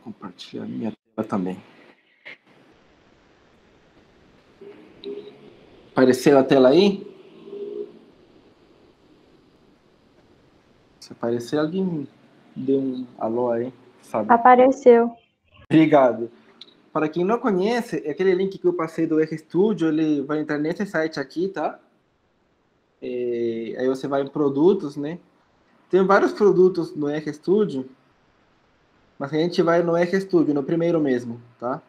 compartilhar minha tela também. Apareceu a tela aí? Se aparecer, alguém dê um alô aí, sabe? Apareceu. Obrigado. Para quem não conhece, aquele link que eu passei do RStudio, ele vai entrar nesse site aqui, tá? Aí você vai em produtos, né? Tem vários produtos no RStudio, mas a gente vai no RStudio, no primeiro mesmo, tá?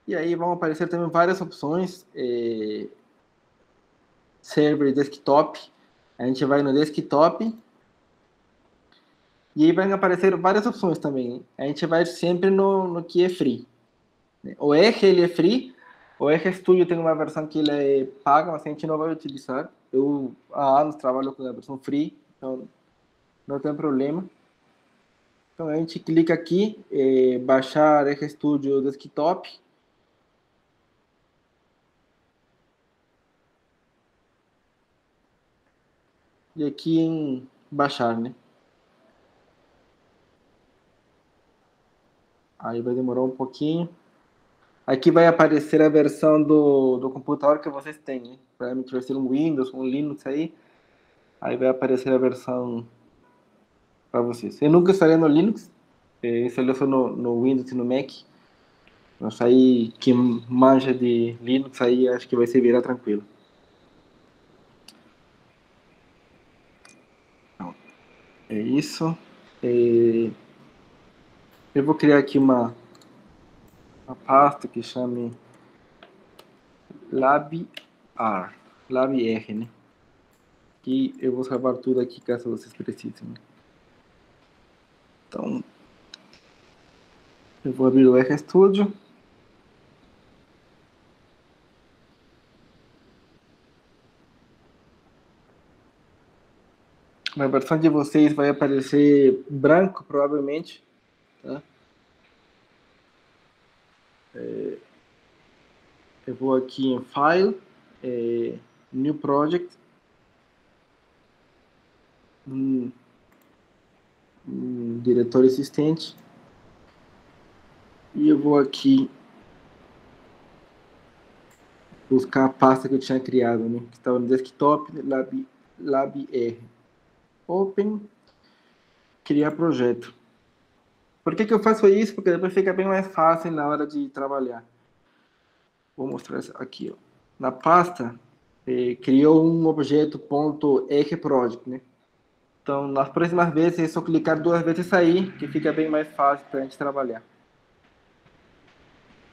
E aí vão aparecer também várias opções, server desktop, a gente vai no desktop, e aí vai aparecer várias opções também. A gente vai sempre no que é free. O R, ele é free, o RStudio tem uma versão que ele é paga, mas a gente não vai utilizar. Eu há anos trabalho com a versão free, então não tem problema. Então a gente clica aqui, baixar RStudio Desktop. E aqui em baixar, né? Aí vai demorar um pouquinho. Aqui vai aparecer a versão do computador que vocês têm, né? Provavelmente vai ser um Windows, um Linux aí. Aí vai aparecer a versão para vocês. Eu nunca instalei no Linux, instalei só no Windows e no Mac. Mas aí, quem manja de Linux aí, acho que vai se virar tranquilo. Então, é isso. Eu vou criar aqui uma pasta que chame LabR, né? E eu vou salvar tudo aqui caso vocês precisem. Então, eu vou abrir o RStudio. Na versão de vocês vai aparecer branco, provavelmente. Tá? Eu vou aqui em File, New Project, diretor existente. E eu vou aqui buscar a pasta que eu tinha criado, né? Que estava no desktop, LabR. Open, criar projeto. Por que eu faço isso? Porque depois fica bem mais fácil na hora de trabalhar. Vou mostrar isso aqui, ó. Na pasta, criou um objeto .rproject, né? Então, nas próximas vezes, é só clicar 2 vezes e sair, que fica bem mais fácil para a gente trabalhar.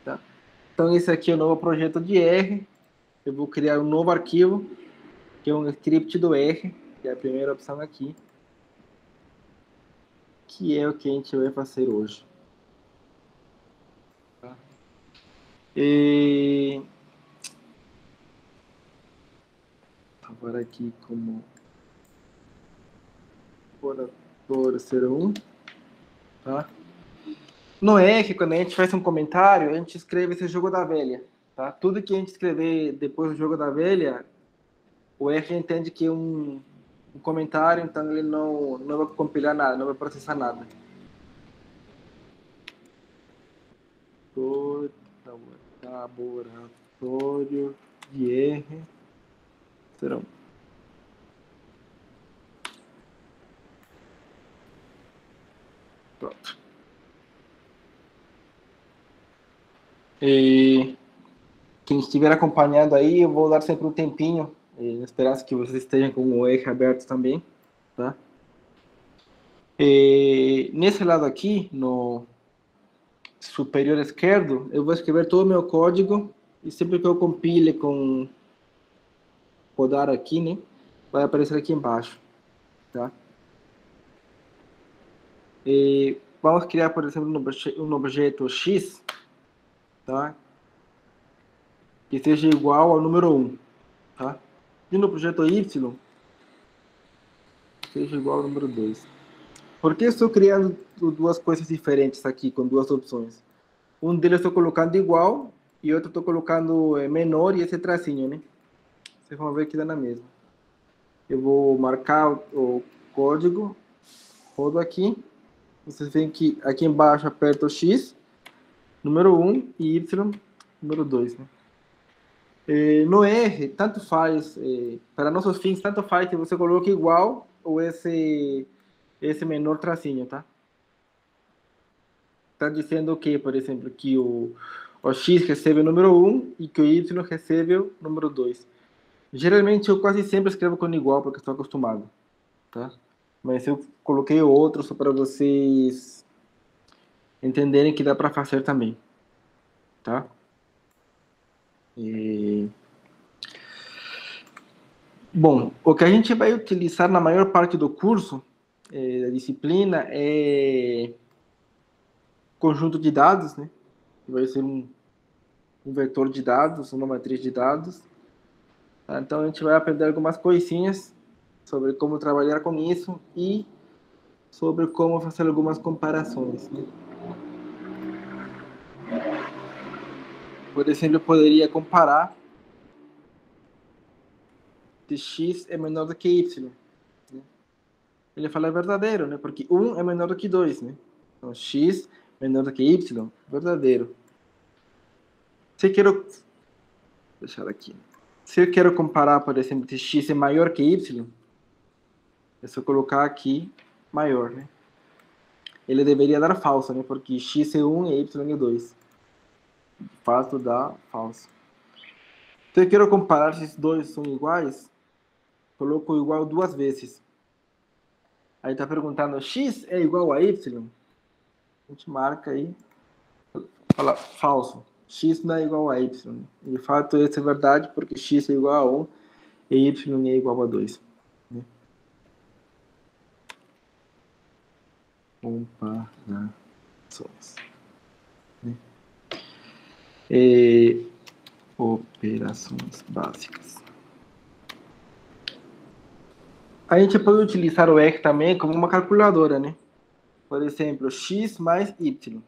Tá? Então, esse aqui é o novo projeto de R. Eu vou criar um novo arquivo, que é um script do R, que é a primeira opção aqui, que é o que a gente vai fazer hoje. Tá? Agora aqui como laboratório 01, tá? No R, quando a gente faz um comentário, a gente escreve esse jogo da velha, tá? Tudo que a gente escrever depois do jogo da velha, o R entende que é um comentário, então ele não vai compilar nada, não vai processar nada. Laboratório de R serão. Pronto. E quem estiver acompanhando aí, eu vou dar sempre um tempinho, na esperança que vocês estejam com o R aberto também, tá? E nesse lado aqui, no superior esquerdo, eu vou escrever todo o meu código e sempre que eu compile com rodar aqui, né, vai aparecer aqui embaixo, tá? E vamos criar, por exemplo, um objeto X, tá? Que seja igual ao número 1, tá? E no objeto Y, seja igual ao número 2. Por que estou criando duas coisas diferentes aqui, com duas opções? Um deles estou colocando igual e outro estou colocando menor e esse tracinho, né? Vocês vão ver que dá na mesma. Eu vou marcar o código rodo aqui. Vocês veem que aqui embaixo aperto o X, número 1, e Y, número 2. Né? No R, tanto faz, para nossos fins, tanto faz que você coloque igual ou esse menor tracinho, tá? Está dizendo que, por exemplo, que o X recebe o número 1 e que o Y recebe o número 2. Geralmente eu quase sempre escrevo com igual, porque estou acostumado, tá? Mas eu coloquei outro só para vocês entenderem que dá para fazer também, tá? E... Bom, o que a gente vai utilizar na maior parte do curso, da disciplina, é conjunto de dados, né? Que vai ser um vetor de dados, uma matriz de dados. Tá? Então a gente vai aprender algumas coisinhas sobre como trabalhar com isso e sobre como fazer algumas comparações. Né? Por exemplo, eu poderia comparar se x é menor do que y. Né? Ele fala é verdadeiro, né? Porque 1 é menor do que 2. Né? Então, x menor do que y, verdadeiro. Se eu quero... deixar aqui. Se eu quero comparar, por exemplo, se x é maior que y, é só colocar aqui maior, né? Ele deveria dar falso, né? Porque x é 1 e y é 2. Fato dá falso. Então eu quero comparar se esses dois são iguais, coloco igual duas vezes. Aí está perguntando, x é igual a y? A gente marca aí, fala falso. X não é igual a y. De fato, isso é verdade, porque x é igual a 1 e y é igual a 2. Né? Comparações. Né? E operações básicas. A gente pode utilizar o R também como uma calculadora, né? Por exemplo, x mais y.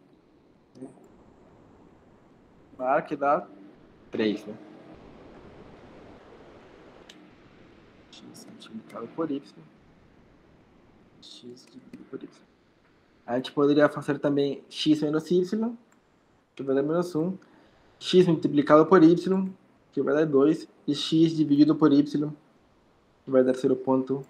Marque dá 3, né? X multiplicado por y. X dividido por y. A gente poderia fazer também x menos y, que vai dar menos 1. X multiplicado por y, que vai dar 2. E x dividido por y, que vai dar 0,5.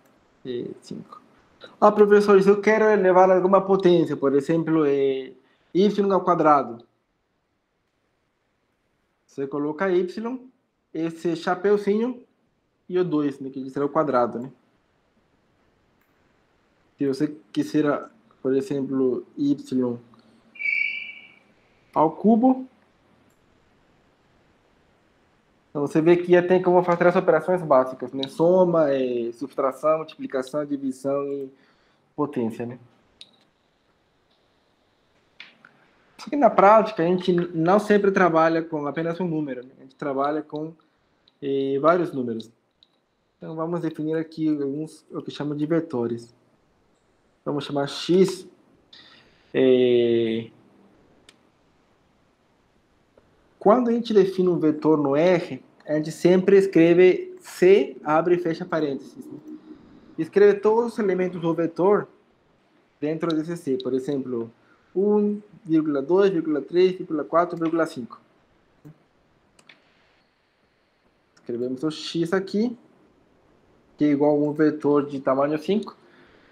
Ah, professor, se eu quero elevar alguma potência, por exemplo, y ao quadrado. Você coloca y, esse chapeuzinho e o 2, né, que será o quadrado, né? Se você quiser, por exemplo, y ao cubo, então você vê que já tem como fazer as operações básicas, né? Soma, subtração, multiplicação, divisão e potência, né? Só que na prática a gente não sempre trabalha com apenas um número, né? A gente trabalha com vários números. Então vamos definir aqui alguns, o que chamamos de vetores. Vamos chamar x quando a gente define um vetor no R, a gente sempre escreve C, abre e fecha parênteses. Né? Escreve todos os elementos do vetor dentro desse C. Por exemplo, 1, 2, 3, 4, 5. Escrevemos o x aqui, que é igual a um vetor de tamanho 5,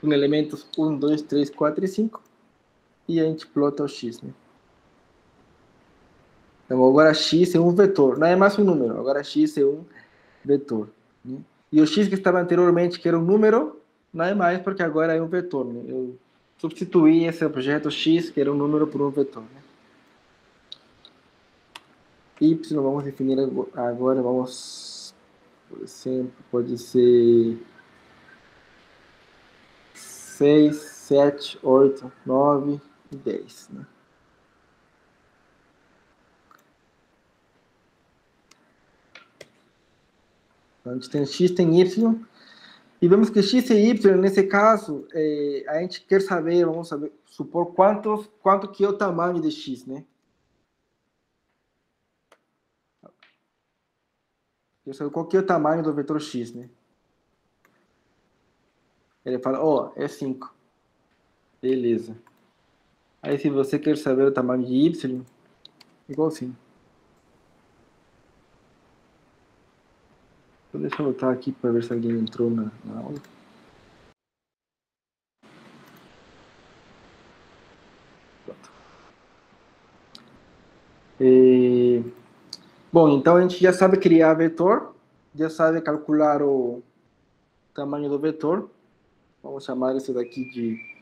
com elementos 1, 2, 3, 4 e 5. E a gente plota o x. Né? Então, agora x é um vetor. Não é mais um número. Agora x é um vetor. Né? E o x que estava anteriormente, que era um número, não é mais, porque agora é um vetor. Né? Eu substituí esse objeto x, que era um número, por um vetor. Né? Y, vamos definir agora, vamos, por exemplo, pode ser 6, 7, 8, 9 e 10. Né? Então, a gente tem x, tem y. E vemos que x e y, nesse caso, a gente quer saber, vamos saber, supor quanto que é o tamanho de x, né? Quer saber qual que é o tamanho do vetor x, né? Ele fala, é 5. Beleza. Aí, se você quer saber o tamanho de y, igual assim. Então, deixa eu botar aqui para ver se alguém entrou na aula. Pronto. Bom, então a gente já sabe criar vetor, já sabe calcular o tamanho do vetor. Vamos chamar isso daqui de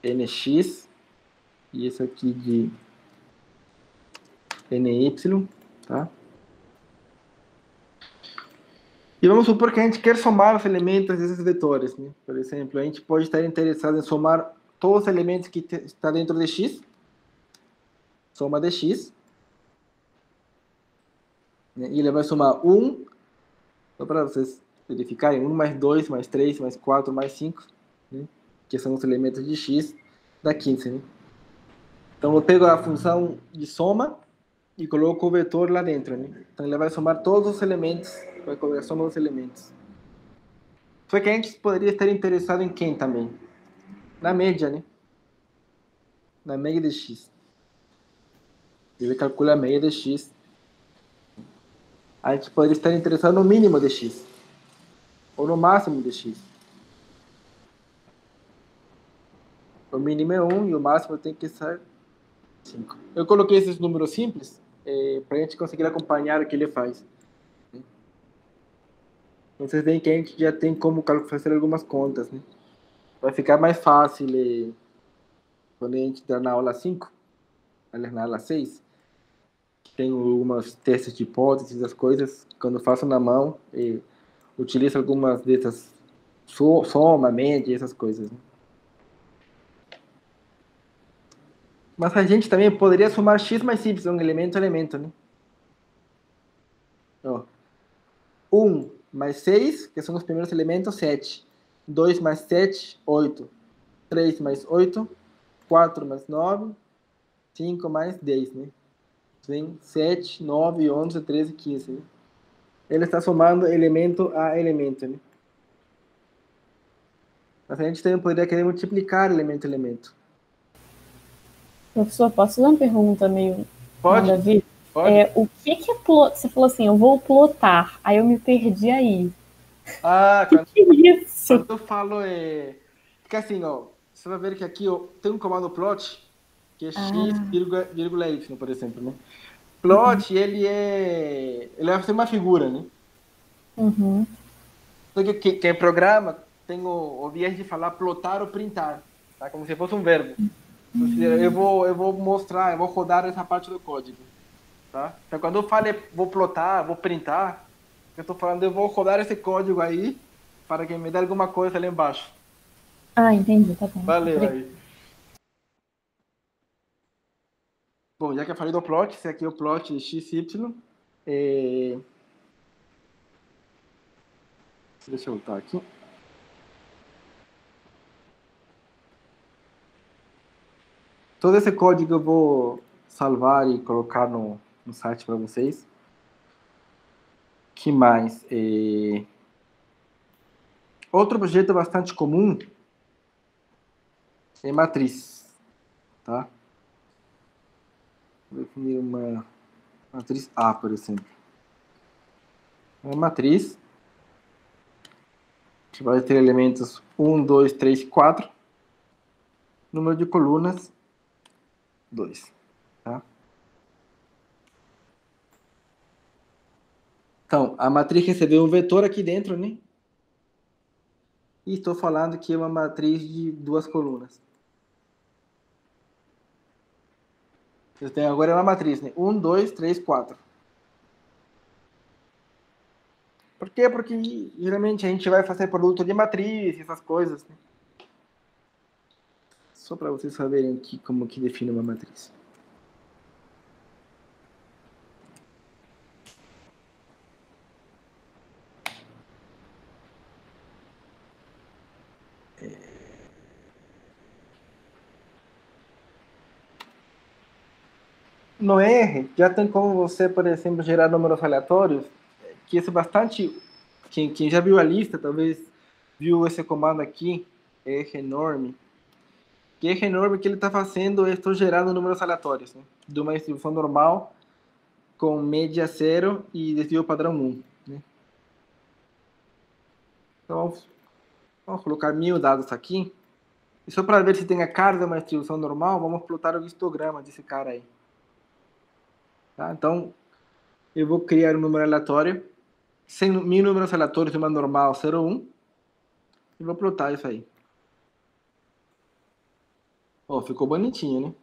nx e isso aqui de ny, tá? E vamos supor que a gente quer somar os elementos desses vetores, né? Por exemplo, a gente pode estar interessado em somar todos os elementos que estão dentro de x, soma de x, né? E ele vai somar 1, só para vocês verificarem, 1 mais 2, mais 3, mais 4, mais 5, né? Que são os elementos de x, dá 15, né? Então eu pego a função de soma e coloco o vetor lá dentro, né? Então ele vai somar todos os elementos, vai colocar a soma dos elementos. Só que a gente poderia estar interessado em quem também? Na média, né? Na média de x. Ele calcula a média de x. A gente poderia estar interessado no mínimo de x. Ou no máximo de x. O mínimo é 1 e o máximo tem que ser 5. Eu coloquei esses números simples para a gente conseguir acompanhar o que ele faz. Vocês veem que a gente já tem como fazer algumas contas, né? Vai ficar mais fácil quando a gente está na aula 5, na aula 6. Tem algumas testes de hipóteses, as coisas, quando faço na mão, utilizo algumas dessas soma, média, essas coisas, né? Mas a gente também poderia somar x mais y, elemento a elemento, né? Ó, 1 mais 6, que são os primeiros elementos, 7. 2 mais 7, 8. 3 mais 8, 4 mais 9, 5 mais 10, né? Vem 7, 9, 11, 13, 15, né? Ele está somando elemento a elemento, né? Mas a gente também poderia querer multiplicar elemento a elemento. Professor, posso fazer uma pergunta meio Pode? nada a ver? Pode. O que é plot? Você falou assim, eu vou plotar. Aí eu me perdi aí. Ah, que é isso? quando eu falo porque assim, ó, você vai ver que aqui ó, tem um comando plot que é x, vírgula y, por exemplo, né? Plot, ele vai ser uma figura, né? Uhum. Só que quem programa tem o viés de falar plotar ou printar, tá? Como se fosse um verbo. Eu vou mostrar, eu vou rodar essa parte do código, tá? Então, quando eu falo vou plotar, vou printar, eu estou falando eu vou rodar esse código aí para que me dê alguma coisa ali embaixo. Ah, entendi, tá bom. Valeu aí. Bom, já que eu falei do plot, esse aqui é o plot XY. Deixa eu voltar aqui. Todo esse código eu vou salvar e colocar no site para vocês. Que mais? Outro objeto bastante comum é matriz, tá? Vou definir uma matriz A, por exemplo. Uma matriz que vai ter elementos 1, 2, 3, 4. Número de colunas, 2. Tá? Então, a matriz recebeu um vetor aqui dentro, né? E estou falando que é uma matriz de 2 colunas. Então, agora é uma matriz, né? 1, 2, 3, 4. Por quê? Porque geralmente a gente vai fazer produto de matriz, essas coisas, né? Só para vocês saberem aqui como que define uma matriz. No R, já tem como você, por exemplo, gerar números aleatórios, que isso é bastante... Quem já viu a lista, talvez viu esse comando aqui, R enorme. Que eje enorme que ele está fazendo, eu estou gerando números aleatórios, né? De uma distribuição normal com média 0 e desvio padrão 1. Né? Então, vamos colocar 1000 dados aqui. E só para ver se tem a cara de uma distribuição normal, vamos plotar o histograma desse cara aí. Tá? Então, eu vou criar um número aleatório, 1000 números aleatórios de uma normal 0, 1, e vou plotar isso aí. Ó, ficou bonitinho, né?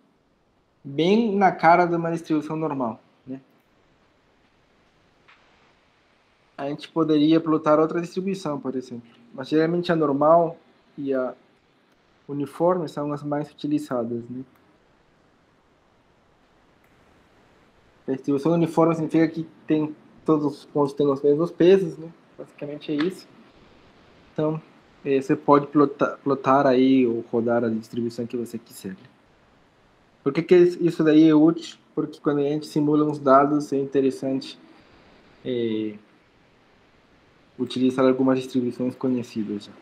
Bem na cara de uma distribuição normal, né? A gente poderia plotar outra distribuição, por exemplo. Mas geralmente a normal e a uniforme são as mais utilizadas, né? A distribuição uniforme significa que tem todos os pontos têm os mesmos pesos, né? Basicamente é isso. Então, você pode plotar aí ou rodar a distribuição que você quiser. Por que isso daí é útil? Porque quando a gente simula uns dados, é interessante utilizar algumas distribuições conhecidas já.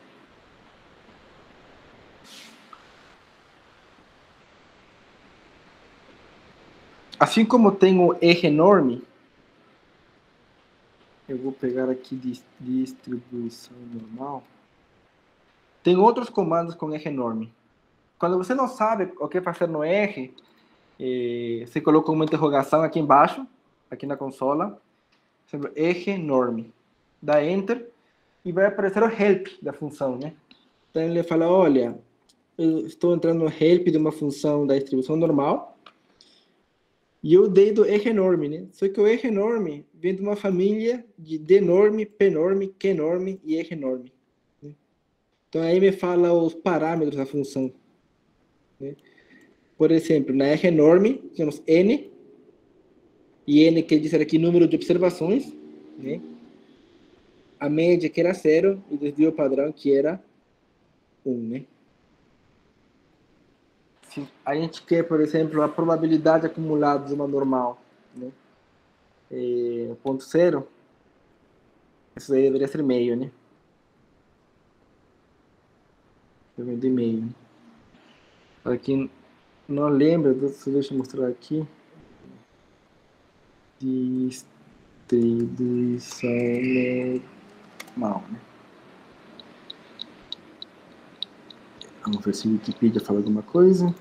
Assim como tem o eje-norme, eu vou pegar aqui distribuição normal. Tem outros comandos com eje-norme. Quando você não sabe o que fazer no eje, você coloca uma interrogação aqui embaixo, aqui na consola, eje-norme. Dá Enter e vai aparecer o help da função, né? Então ele fala, olha, eu estou entrando no help de uma função da distribuição normal, e eu dei do eje-norme, né? Só que o eje-norme vem de uma família de d-norme, p-norme, q-norme e eje-norme. Né? Então aí me fala os parâmetros da função. Né? Por exemplo, na eje-norme temos n, e n quer dizer aqui número de observações, né? A média que era 0 e o desvio padrão que era 1, né? Se a gente quer, por exemplo, a probabilidade acumulada de uma normal, né? Ponto 0, isso aí deveria ser meio, né? De meio. Né? Para quem não lembra, deixa eu mostrar aqui. Distribuição normal, né? Vamos ver se a Wikipedia fala alguma coisa.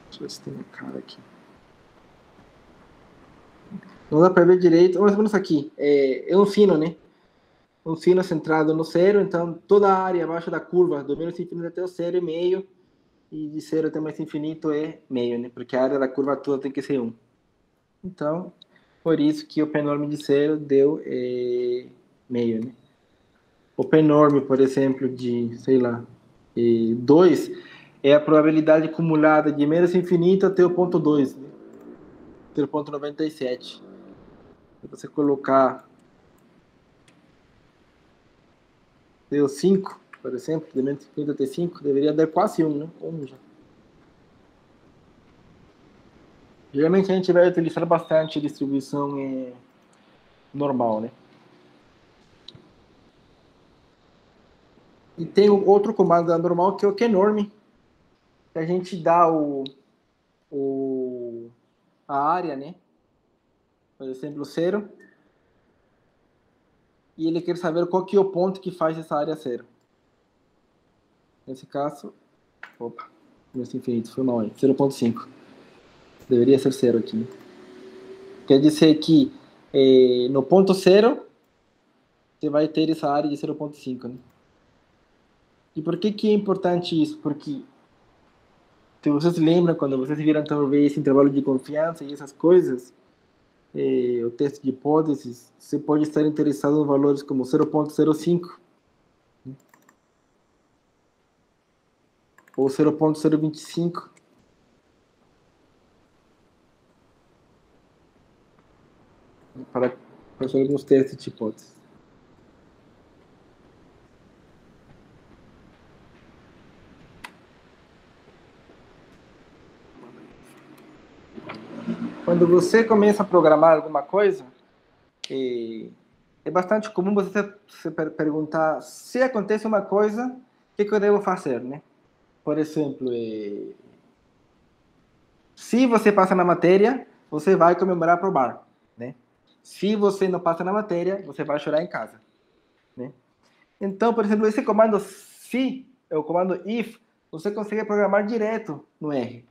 Deixa eu ver se tem um cara aqui. Não dá para ver direito. Mais ou menos aqui. É um sino, né? Um sino centrado no 0. Então, toda a área abaixo da curva, do menos infinito até o 0 é meio. E de 0 até mais infinito é meio, né? Porque a área da curva toda tem que ser 1. Então, por isso que o p-norme de 0 deu meio, né? O p-norme, por exemplo, de, sei lá, 2 é a probabilidade acumulada de menos infinito até o ponto 2, né? Até o ponto 97. Se você colocar deu 5, por exemplo, de menos infinito até 5, deveria dar quase 1, né? 1 já. Geralmente a gente vai utilizar bastante distribuição normal, né? E tem outro comando da normal que é o qnorm, que a gente dá a área, né? Por exemplo, 0. E ele quer saber qual que é o ponto que faz essa área 0. Nesse caso, opa, menos infinito, foi mal aí, 0.5. Deveria ser 0 aqui, né? Quer dizer que no ponto 0, você vai ter essa área de 0.5, né? E por que é importante isso? Porque, se vocês lembram, quando vocês viram talvez esse intervalo de confiança e essas coisas, o teste de hipóteses, você pode estar interessado em valores como 0.05 ou 0.025. Para fazer alguns testes de hipóteses. Quando você começa a programar alguma coisa, é bastante comum você se perguntar se acontece uma coisa, o que eu devo fazer, né? Por exemplo, se você passa na matéria, você vai comemorar pro bar, né? Se você não passa na matéria, você vai chorar em casa, né? Então, por exemplo, esse comando se, o comando if, você consegue programar direto no R.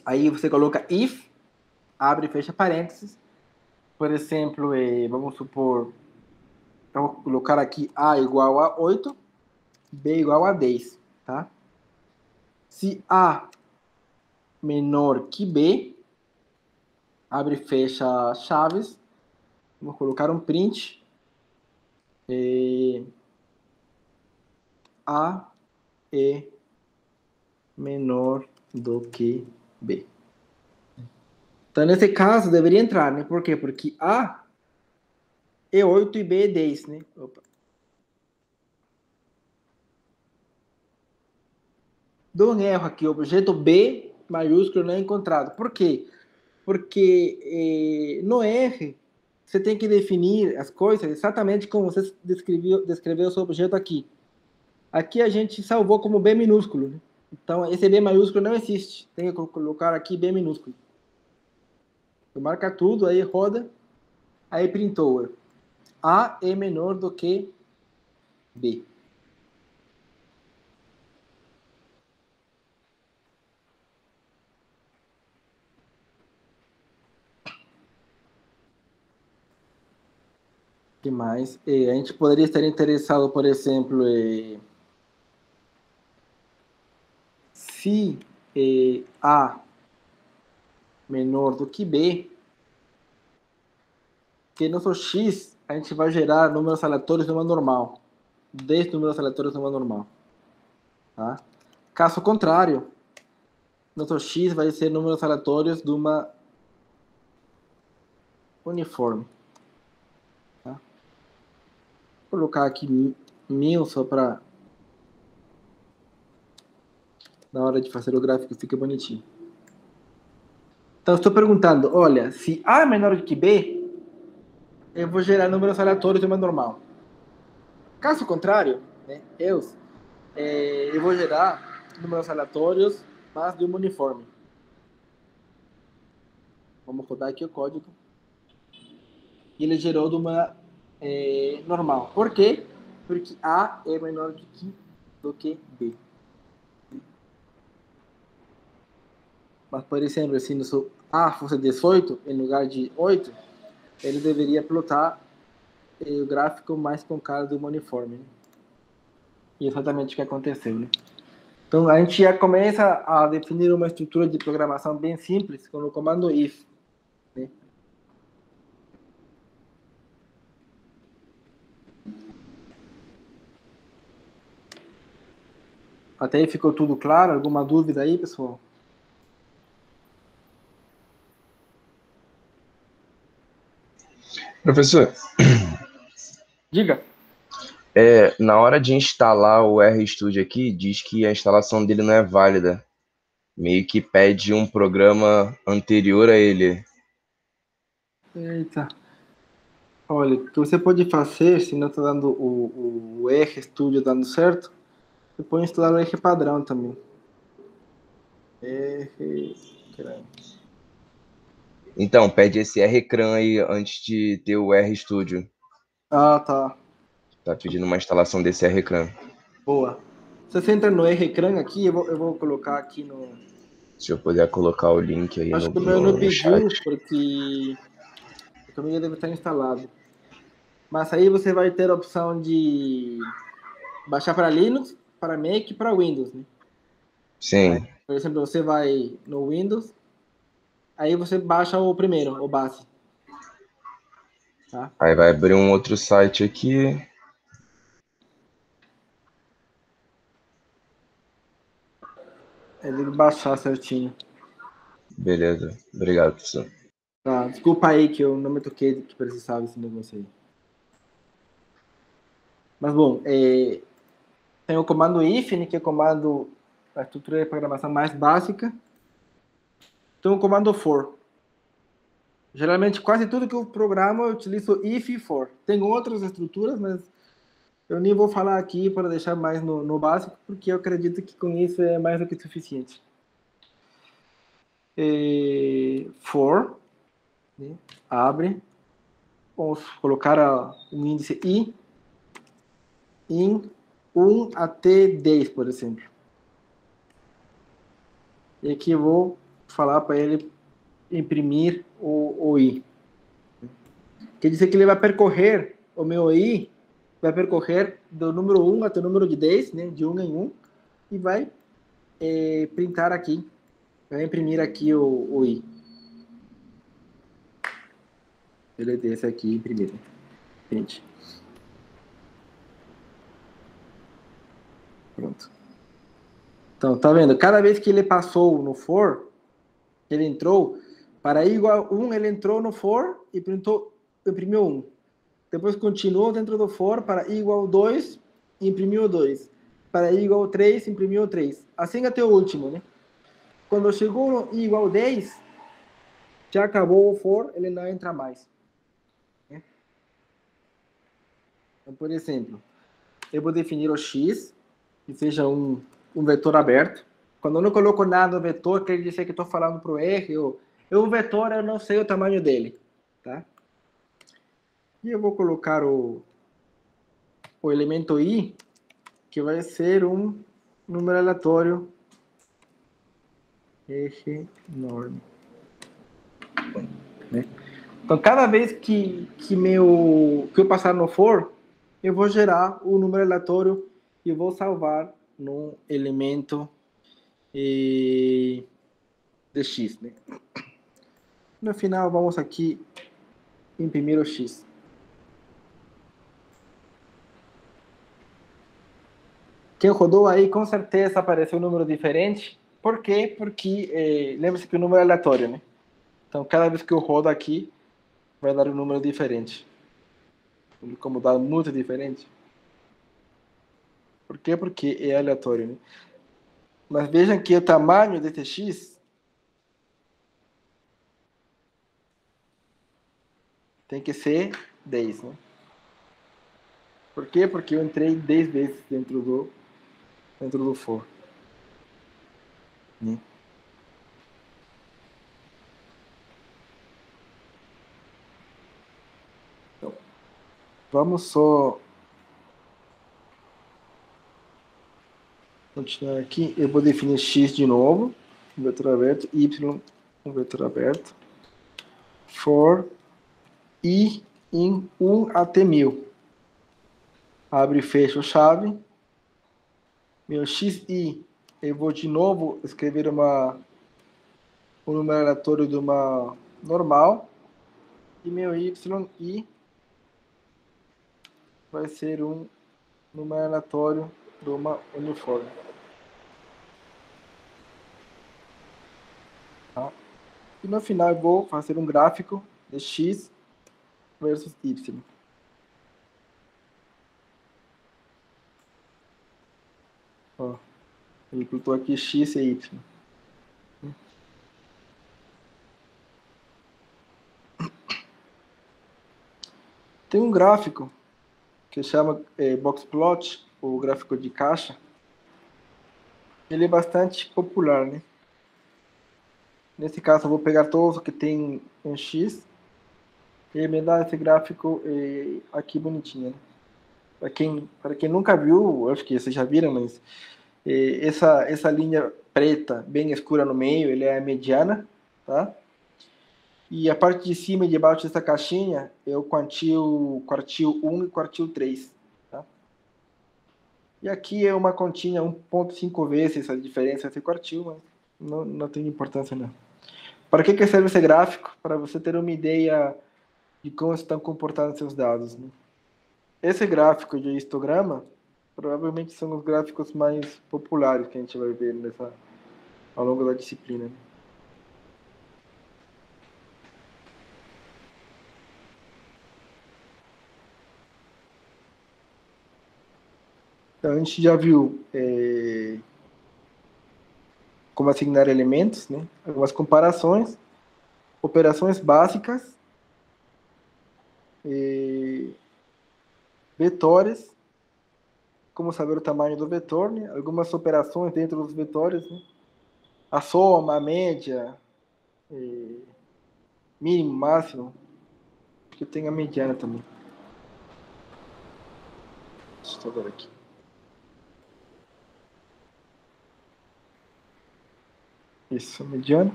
Aí você coloca if, abre e fecha parênteses. Por exemplo, vamos supor, eu vou colocar aqui A igual a 8, B igual a 10, tá? Se A menor que B, abre e fecha chaves, vou colocar um print, A é menor do que B. Então, nesse caso, deveria entrar, né? Por quê? Porque A é 8 e B é 10, né? Opa. Dou um erro aqui, objeto B maiúsculo não é encontrado. Por quê? Porque no R, você tem que definir as coisas exatamente como você descreveu o seu objeto aqui. Aqui a gente salvou como B minúsculo, né? Então, esse B maiúsculo não existe. Tem que colocar aqui B minúsculo. Marca tudo, aí roda, aí printou. A é menor do que B. O que mais? A gente poderia estar interessado, por exemplo, se A menor do que B, que no nosso X a gente vai gerar números aleatórios numa normal. 10 números aleatórios numa normal. Tá? Caso contrário, nosso X vai ser números aleatórios de uma uniforme. Tá? Vou colocar aqui 1000 só para na hora de fazer o gráfico fica bonitinho. Então, estou perguntando, olha, se A é menor do que B, eu vou gerar números aleatórios de uma normal. Caso contrário, né, eu vou gerar números aleatórios, mas de uma uniforme. Vamos rodar aqui o código. E ele gerou de uma normal. Por quê? Porque A é menor do que B. Mas, por exemplo, se A fosse 18, em lugar de 8, ele deveria plotar o gráfico mais com cara de uma uniforme. Né? E exatamente o que aconteceu. Né? Então, a gente já começa a definir uma estrutura de programação bem simples com o comando if. Né? Até aí ficou tudo claro? Alguma dúvida aí, pessoal? Professor, Diga. na hora de instalar o RStudio aqui, diz que a instalação dele não é válida. Meio que pede um programa anterior a ele. Eita. Olha, o que você pode fazer, se não está dando o RStudio dando certo, você pode instalar o R padrão também. Então, pede esse RCran aí antes de ter o RStudio. Ah, tá. Tá pedindo uma instalação desse RCran. Boa. Se você entra no RCran aqui, eu vou colocar aqui no... Se eu puder colocar o link aí Acho que o meu não no pediu, chat. porque o meu deve estar instalado. Mas aí você vai ter a opção de baixar para Linux, para Mac e para Windows, né? Sim. Aí, por exemplo, você vai no Windows, aí você baixa o primeiro, o base. Tá? Aí vai abrir um outro site aqui. Ele baixar certinho. Beleza. Obrigado, professor. Tá, desculpa aí que eu não me toquei de que precisava desse negócio aí. Mas, bom, tem o comando if, né, que é o comando, a estrutura de programação mais básica. Tem o comando for. Geralmente, quase tudo que eu programo, eu utilizo if e for. Tem outras estruturas, mas eu nem vou falar aqui para deixar mais no básico, porque eu acredito que com isso é mais do que suficiente. For, né? Abre, vamos colocar um índice i em 1 até 10, por exemplo. E aqui eu vou falar para ele imprimir o i. Quer dizer que ele vai percorrer, o meu i vai percorrer do número 1 até o número de 10, né, de 1 em 1, e vai printar aqui, vai imprimir aqui o i. Ele desce aqui imprimir. Print. Pronto. Então, tá vendo? Cada vez que ele passou no for, ele entrou, para i igual 1, ele entrou no for e imprimiu 1. Depois continuou dentro do for para i igual 2, imprimiu 2. Para i igual 3, imprimiu 3. Assim até o último, né? Quando chegou no i igual 10, já acabou o for, ele não entra mais. Né? Então, por exemplo, eu vou definir o x, que seja um vetor aberto. Quando eu não coloco nada no vetor, quer dizer que estou falando para o R, um vetor, eu não sei o tamanho dele. Tá? E eu vou colocar o elemento i, que vai ser um número aleatório enorme. Né? Então, cada vez que eu passar no for, eu vou gerar o número aleatório e vou salvar no elemento de x. Né? No final, vamos aqui imprimir o x. Quem rodou aí, com certeza apareceu um número diferente. Por quê? Porque, lembra-se que o número é aleatório, né? Então, cada vez que eu rodo aqui, vai dar um número diferente. Como dá muito diferente. Por quê? Porque é aleatório, né? Mas vejam que o tamanho desse x tem que ser 10, né? Por quê? Porque eu entrei 10 vezes dentro do for. Né? Então, vamos só continuar aqui. Eu vou definir x de novo, um vetor aberto, y, um vetor aberto, for i em 1 até 1000. Abre e fecha chave. Meu xi, eu vou de novo escrever um número aleatório de uma normal. E meu yi vai ser um número aleatório de uma uniforme. Tá? E no final eu vou fazer um gráfico de x versus y. Ó, ele botou aqui x e y. Tem um gráfico que chama boxplot, ou gráfico de caixa. Ele é bastante popular, né? Nesse caso, eu vou pegar todos que tem um x e me dar esse gráfico aqui bonitinho. Né? Para quem nunca viu, acho que vocês já viram, mas essa linha preta bem escura no meio, ele é a mediana, tá? E a parte de cima e de baixo dessa caixinha é o quartil 1 e quartil 3. Tá? E aqui é uma continha 1,5 vezes a diferença entre quartil, mas não tem importância não. Para que serve esse gráfico? Para você ter uma ideia de como estão comportando seus dados. Né? Esse gráfico de histograma provavelmente são os gráficos mais populares que a gente vai ver ao longo da disciplina. Né? Então, a gente já viu como assignar elementos, né? Algumas comparações. operações básicas, vetores, como saber o tamanho do vetor, né? Algumas operações dentro dos vetores, né? A soma, a média, mínimo, máximo, porque tem a mediana também. Deixa eu ver aqui. Isso, a mediana.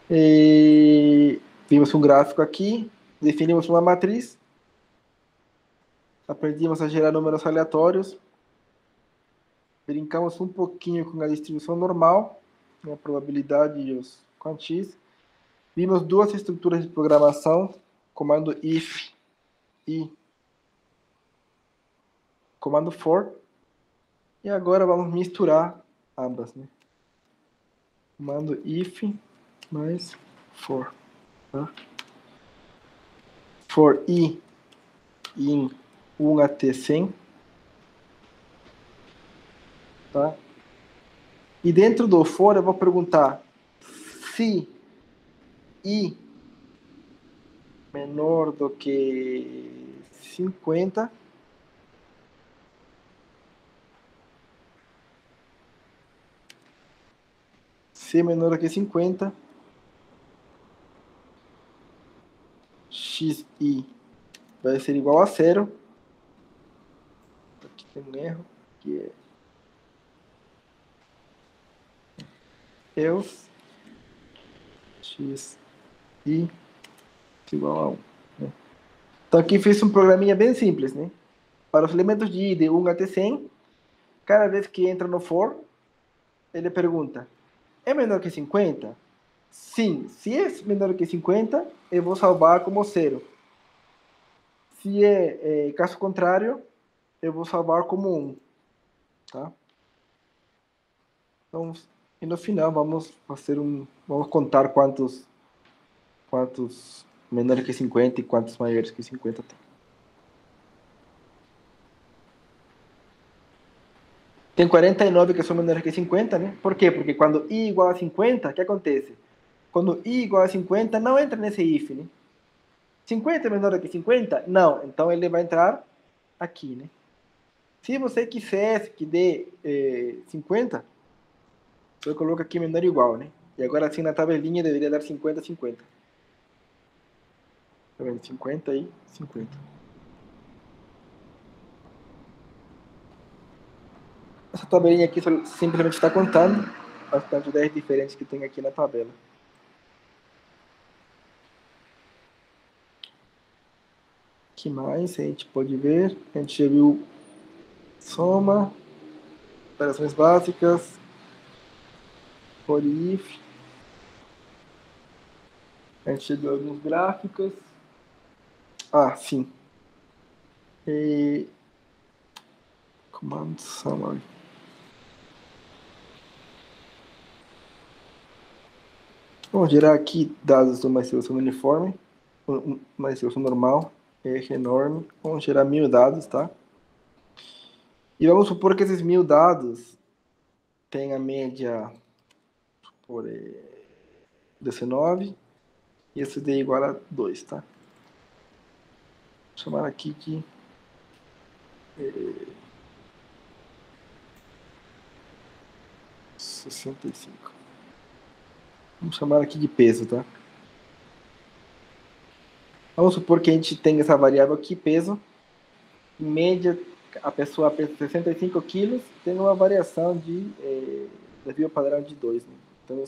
E vimos um gráfico aqui, definimos uma matriz, aprendemos a gerar números aleatórios, brincamos um pouquinho com a distribuição normal, a probabilidade e os quantis. Vimos duas estruturas de programação, comando if e comando for. E agora vamos misturar ambas, né? Comando if mais for. Tá? For i em 1 até 100. Tá? E dentro do for eu vou perguntar se i menor do que 50, se menor do que 50, xi vai ser igual a 0. Aqui tem um erro, que é else xi igual a 1. Né? Então aqui fiz um programinha bem simples, né? Para os elementos de i de 1 até 100, cada vez que entra no for, ele pergunta, é menor que 50? Sim. Se é menor que 50, eu vou salvar como 0. Se caso contrário, eu vou salvar como 1. Tá? Então, e no final vamos contar quantos menores que 50 e quantos maiores que 50 tem. Tem 49 que são menores que 50, né? Por quê? Porque quando i igual a 50, o que acontece? Quando i igual a 50, não entra nesse if, né? 50 é menor que 50? Não. Então ele vai entrar aqui, né? Se você quisesse que dê 50, você coloca aqui menor ou igual, né? E agora assim na tabelinha deveria dar 50, 50. Tá vendo? 50 e 50. Essa tabelinha aqui simplesmente está contando as quantidades diferentes que tem aqui na tabela. O que mais a gente pode ver? A gente já viu soma, operações básicas, for if. A gente já viu alguns gráficos. Ah, sim. E command summary. Vamos gerar aqui dados de uma distribuição uniforme, uma distribuição normal, R enorme. Vamos gerar 1000 dados, tá? E vamos supor que esses 1000 dados têm a média por 19 e esse D igual a 2, tá? Vou chamar aqui de 65. Vamos chamar aqui de peso, tá? Vamos supor que a gente tem essa variável aqui, peso. Em média, a pessoa pesa 65 quilos, tem uma variação de desvio padrão de 2. Né? Então,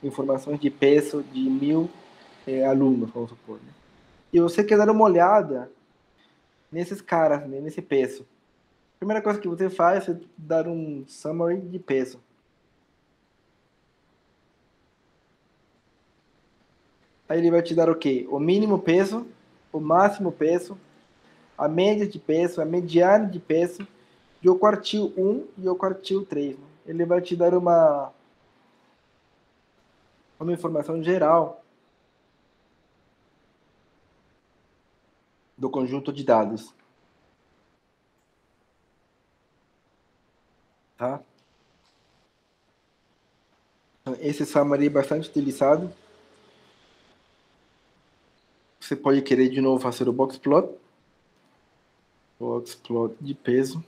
informações de peso de 1000 alunos, vamos supor. Né? E você quer dar uma olhada nesses caras, né? Nesse peso. A primeira coisa que você faz é dar um summary de peso. Aí ele vai te dar o quê? O mínimo peso, o máximo peso, a média de peso, a mediana de peso, e o quartil 1 e o quartil 3. Né? Ele vai te dar uma informação geral do conjunto de dados. Tá? Então, esse summary é bastante utilizado. Você pode querer de novo fazer o boxplot. Boxplot de peso.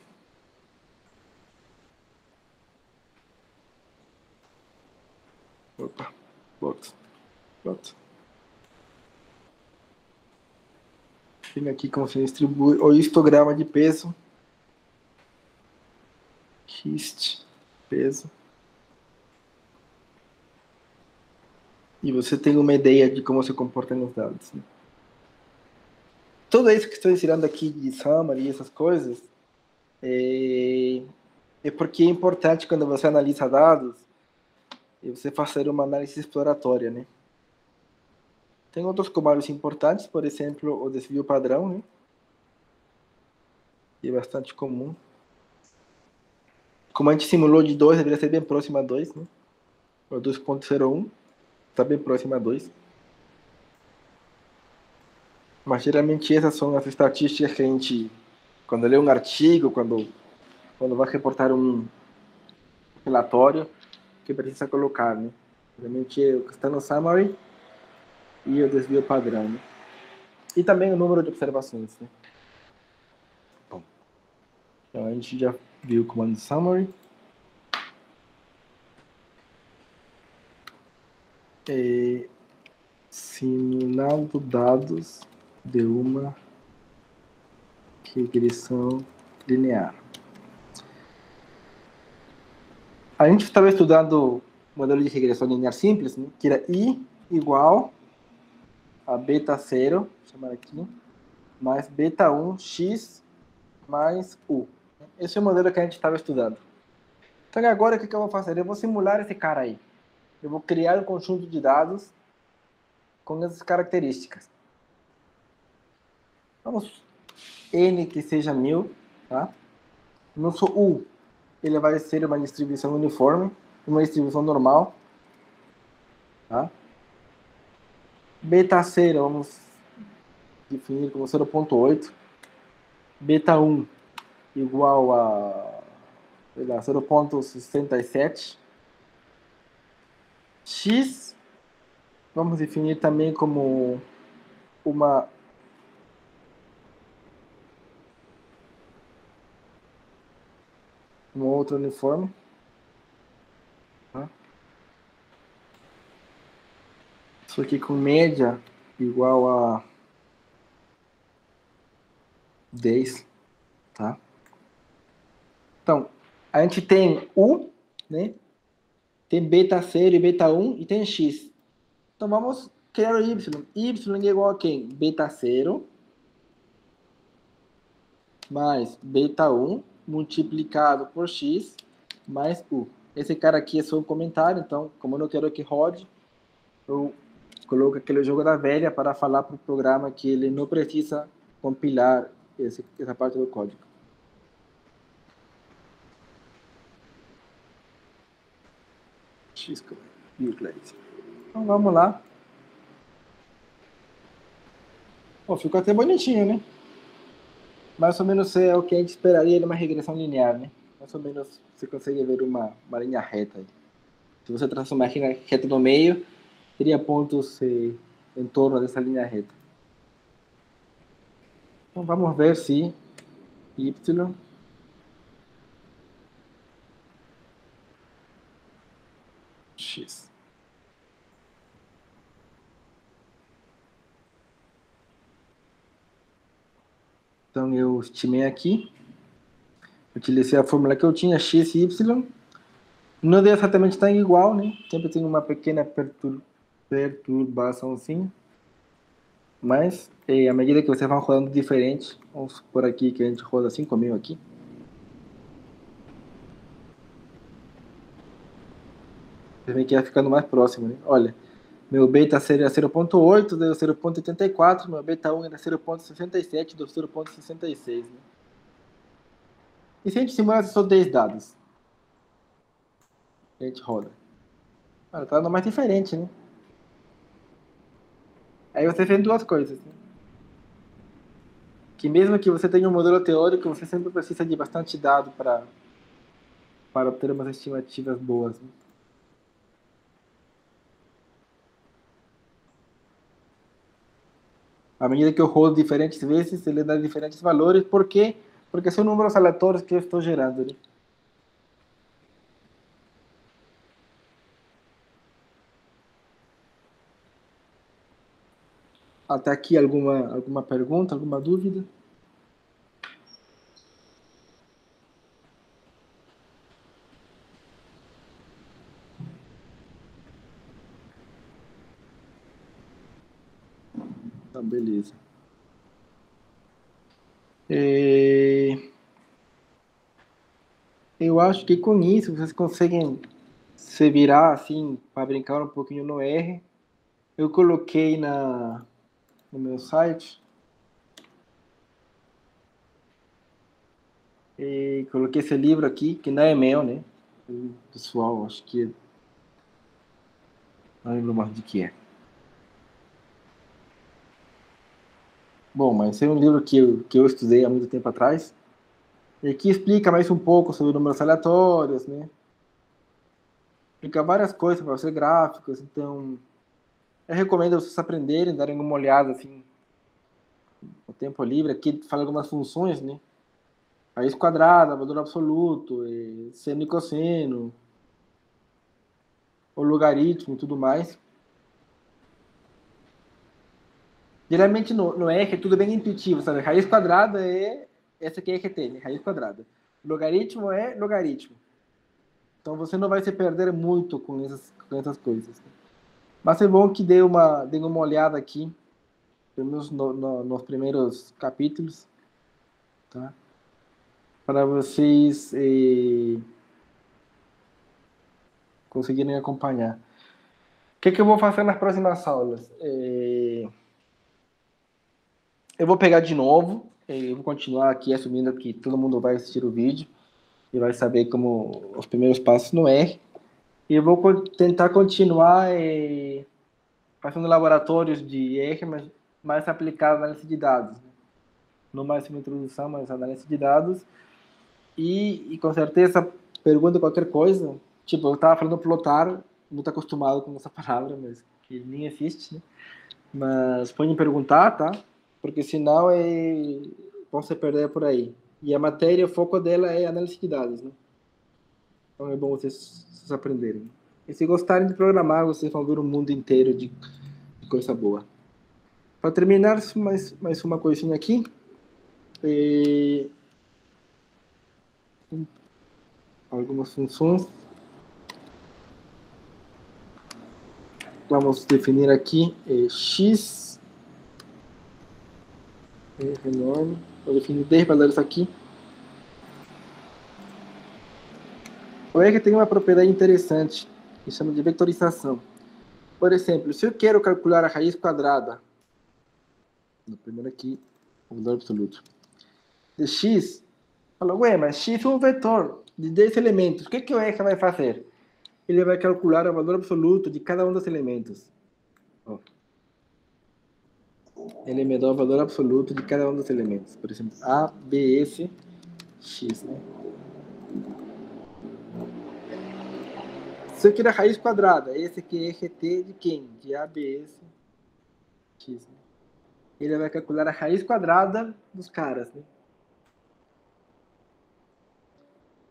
Opa, boxplot. Vem aqui como se distribui o histograma de peso. Hist, peso. E você tem uma ideia de como se comportam os dados, né? Tudo isso que estou ensinando aqui de summary e essas coisas é porque é importante quando você analisa dados e você fazer uma análise exploratória, né? Tem outros comandos importantes, por exemplo, o desvio padrão, né? Que é bastante comum. Como a gente simulou de 2, deveria ser bem próximo a 2, né? O 2.01 está bem próximo a 2. Mas geralmente essas são as estatísticas que a gente, quando lê um artigo, quando vai reportar um relatório, que precisa colocar, né? Geralmente é o que está no summary e o desvio padrão, né? E também o número de observações, né? Bom, então a gente já viu o comando summary. Simulando dados de uma regressão linear. A gente estava estudando modelo de regressão linear simples, né, que era I igual a beta 0, chamar aqui, mais beta 1 x mais U. Esse é o modelo que a gente estava estudando. Então agora o que eu vou fazer? Eu vou simular esse cara aí. Eu vou criar um conjunto de dados com essas características. Vamos n que seja 1000, tá? Nosso U, ele vai ser uma distribuição uniforme, uma distribuição normal, tá? Beta 0, vamos definir como 0.8. Beta 1 igual a 0.67. X, vamos definir também como uma outra uniforme. Tá? Isso aqui com média igual a 10. Tá? Então, a gente tem U, né? Tem beta 0 e beta 1 e tem X. Então vamos criar o Y. Y é igual a quem? Beta 0 mais beta 1 multiplicado por X mais U. Esse cara aqui é só um comentário, então, como eu não quero que rode, eu coloco aquele jogo da velha para falar para o programa que ele não precisa compilar essa parte do código. X, então vamos lá. Oh, ficou até bonitinho, né? Mais ou menos é o que a gente esperaria de uma regressão linear, né? Mais ou menos você consegue ver uma linha reta aí. Se você traçar uma linha reta no meio, teria pontos em torno dessa linha reta. Então vamos ver se y x. Então eu estimei aqui, utilizei a fórmula que eu tinha, x e y. Não deu exatamente estar igual, né? Sempre tem uma pequena perturbação assim. Mas, à medida que vocês vão rodando diferente, vamos por aqui que a gente roda 5.000 aqui. Você vê que vai ficando mais próximo, né? Olha, meu beta seria 0.8, deu 0.84, meu beta 1 era 0.67, deu 0.66, né? E se a gente simular só 10 dados? A gente roda. Tá dando mais diferente, né? Aí você fez duas coisas, né? Que mesmo que você tenha um modelo teórico, você sempre precisa de bastante dado para obter umas estimativas boas, né? À medida que eu rodo diferentes vezes, ele dá diferentes valores. Por quê? Porque são números aleatórios que eu estou gerando, né? Até aqui alguma pergunta, alguma dúvida? Tá, beleza. Eu acho que com isso vocês conseguem se virar assim para brincar um pouquinho no R. Eu coloquei no meu site e coloquei esse livro aqui, que não é meu, né? O pessoal, acho que não lembro mais de que é. Bom, mas é um livro que eu estudei há muito tempo atrás e que explica mais um pouco sobre números aleatórios, né? Explica várias coisas para você, gráficos, então eu recomendo vocês aprenderem, darem uma olhada assim no tempo livre. Aqui fala algumas funções, né? Raiz quadrada, valor absoluto, seno e cosseno, o logaritmo e tudo mais. Geralmente no R é tudo bem intuitivo, sabe? Raiz quadrada é essa aqui é QT, né? Raiz quadrada. Logaritmo é logaritmo. Então você não vai se perder muito com essas coisas. Mas é bom que dê uma olhada aqui, pelo menos nos primeiros capítulos, tá? Para vocês conseguirem acompanhar. O que eu vou fazer nas próximas aulas? Eu vou pegar de novo, eu vou continuar aqui assumindo que todo mundo vai assistir o vídeo e vai saber como os primeiros passos no R. E eu vou tentar continuar fazendo laboratórios de R, mas mais aplicado à análise de dados. Né? Não mais uma introdução, mas análise de dados. E com certeza, pergunta qualquer coisa. Tipo, eu estava falando plotar, muito acostumado com essa palavra, mas que nem existe, né? Mas podem perguntar, tá? Porque senão vão se perder por aí. E a matéria, o foco dela é análise de dados, né? Então é bom vocês aprenderem. E se gostarem de programar, vocês vão ver o mundo inteiro de coisa boa. Para terminar, mais uma coisinha aqui. Algumas funções. Vamos definir aqui x enorme. Vou definir 10 valores aqui. O R tem uma propriedade interessante, que chama de vetorização. Por exemplo, se eu quero calcular a raiz quadrada, no primeiro aqui, o valor absoluto, de x, falo, ué, mas x é um vetor de 10 elementos. O que o R vai fazer? Ele vai calcular o valor absoluto de cada um dos elementos. Ó. Ele me dá o valor absoluto de cada um dos elementos. Por exemplo, A, B, S, X, né? Se eu quero a raiz quadrada, esse aqui é RT de quem? De A, B, S, X. Né? Ele vai calcular a raiz quadrada dos caras, né?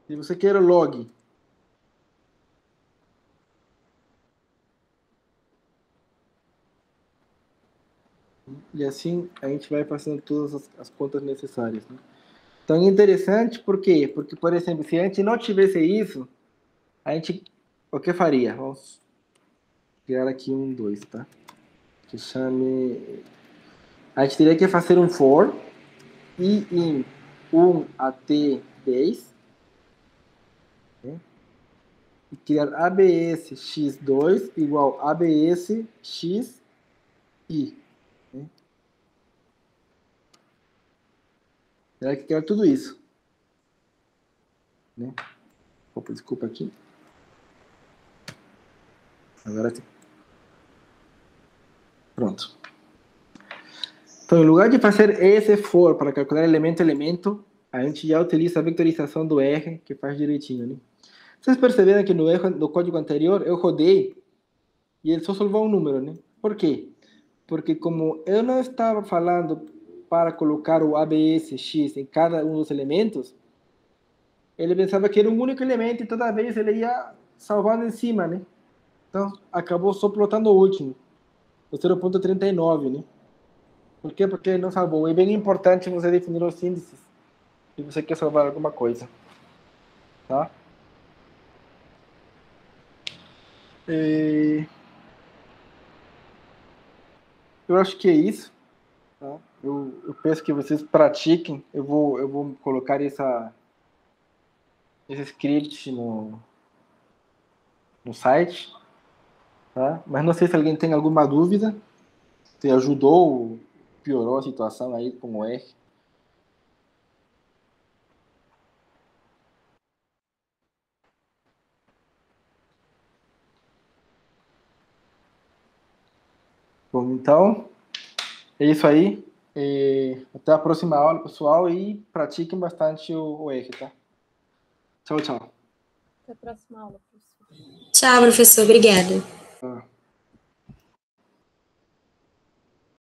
Se você quer o log, e assim a gente vai fazendo todas as contas necessárias. Né? Então é interessante, por quê? Porque, por exemplo, se a gente não tivesse isso, a gente, o que faria? Vamos criar aqui um 2, tá? Que chame... A gente teria que fazer um for i em 1 até 10, né? E criar abs x2 igual abs x i. Né? Terá que criar tudo isso. Né? Opa, desculpa aqui. Agora sim. Pronto. Então, em lugar de fazer esse for para calcular elemento a elemento, a gente já utiliza a vetorização do R, que faz direitinho, né? Vocês perceberam que no código anterior eu rodei e ele só solvou um número, né? Por quê? porque como eu não estava falando para colocar o ABS X em cada um dos elementos, ele pensava que era um único elemento e toda vez ele ia salvando em cima, né? Então, acabou só plotando o último, o 0,39, né? Por quê? Porque não salvou. É bem importante você definir os índices se você quer salvar alguma coisa, tá? Eu acho que é isso, tá? Eu peço que vocês pratiquem. Eu vou colocar esse script no site, tá? Mas não sei se alguém tem alguma dúvida, se ajudou ou piorou a situação aí com o R. Bom, então, é isso aí. Até a próxima aula, pessoal, e pratiquem bastante o R, tá? Tchau, tchau. Até a próxima aula, professor. Tchau, professor. Obrigada.